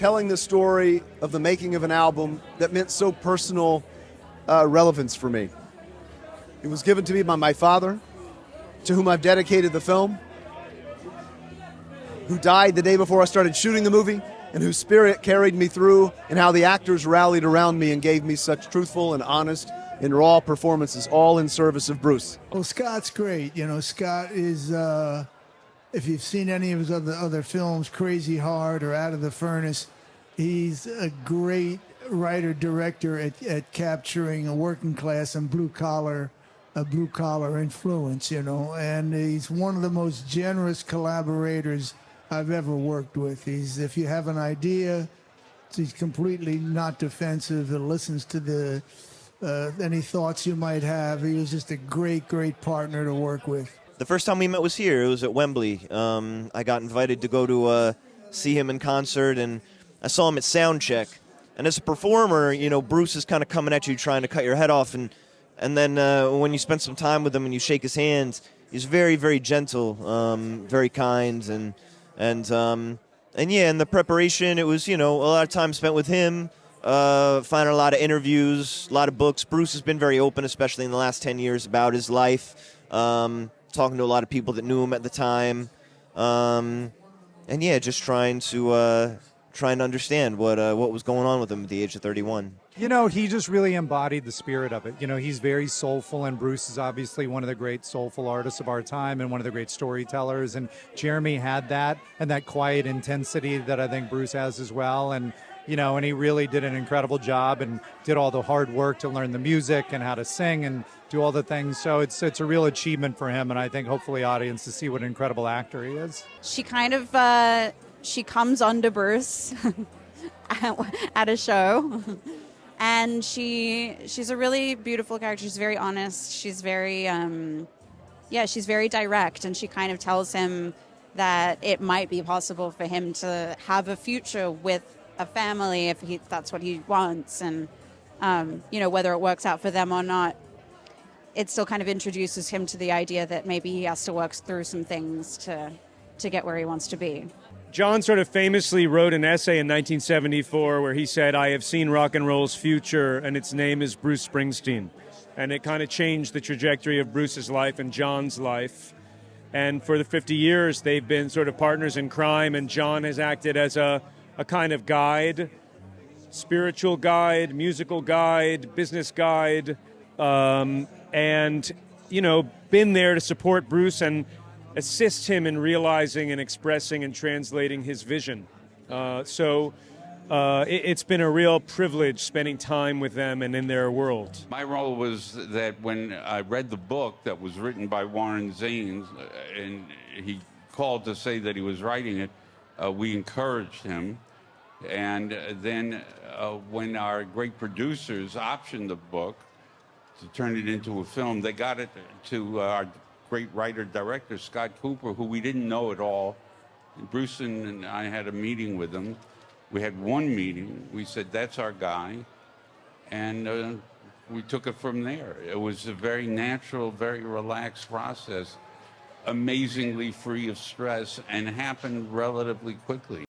telling the story of the making of an album that meant so personal relevance for me. It was given to me by my father, to whom I've dedicated the film, who died the day before I started shooting the movie, and whose spirit carried me through, and how the actors rallied around me and gave me such truthful and honest and raw performances, all in service of Bruce. Well, Scott's great. You know, Scott is, if you've seen any of his other films, Crazy Heart or Out of the Furnace, he's a great writer-director at capturing a working class and blue collar influence, you know, and he's one of the most generous collaborators I've ever worked with. If you have an idea, he's completely not defensive. He listens to any thoughts you might have. He was just a great partner to work with. The first time we met was here. It was at Wembley. I got invited to go to see him in concert, and I saw him at Soundcheck. And as a performer, you know, Bruce is kind of coming at you trying to cut your head off, and then when you spend some time with him and you shake his hand, he's very, very gentle, very kind, and yeah, in the preparation, it was, you know, a lot of time spent with him, finding a lot of interviews, a lot of books. Bruce has been very open, especially in the last 10 years, about his life, talking to a lot of people that knew him at the time, and yeah, just trying to understand what was going on with him at the age of 31. You know, he just really embodied the spirit of it. You know, he's very soulful, and Bruce is obviously one of the great soulful artists of our time and one of the great storytellers. And Jeremy had that, and that quiet intensity that I think Bruce has as well. And, you know, and he really did an incredible job and did all the hard work to learn the music and how to sing and do all the things. So it's a real achievement for him, and I think hopefully audience to see what an incredible actor he is. She kind of, she comes under Bruce at a show. And she's a really beautiful character. She's very honest. She's very, she's very direct. And she kind of tells him that it might be possible for him to have a future with a family if that's what he wants. And, you know, whether it works out for them or not, it still kind of introduces him to the idea that maybe he has to work through some things to get where he wants to be. John sort of famously wrote an essay in 1974 where he said, "I have seen rock and roll's future, and its name is Bruce Springsteen." And it kind of changed the trajectory of Bruce's life and John's life. And for the 50 years, they've been sort of partners in crime, and John has acted as a kind of guide, spiritual guide, musical guide, business guide, and, you know, been there to support Bruce and assist him in realizing and expressing and translating his vision. It's been a real privilege spending time with them and in their world. My role was that when I read the book that was written by Warren Zanes, and he called to say that he was writing it, we encouraged him. And then when our great producers optioned the book to turn it into a film, they got it to our great writer-director, Scott Cooper, who we didn't know at all. And Bruce and I had a meeting with him. We had one meeting. We said, that's our guy. And we took it from there. It was a very natural, very relaxed process, amazingly free of stress, and happened relatively quickly.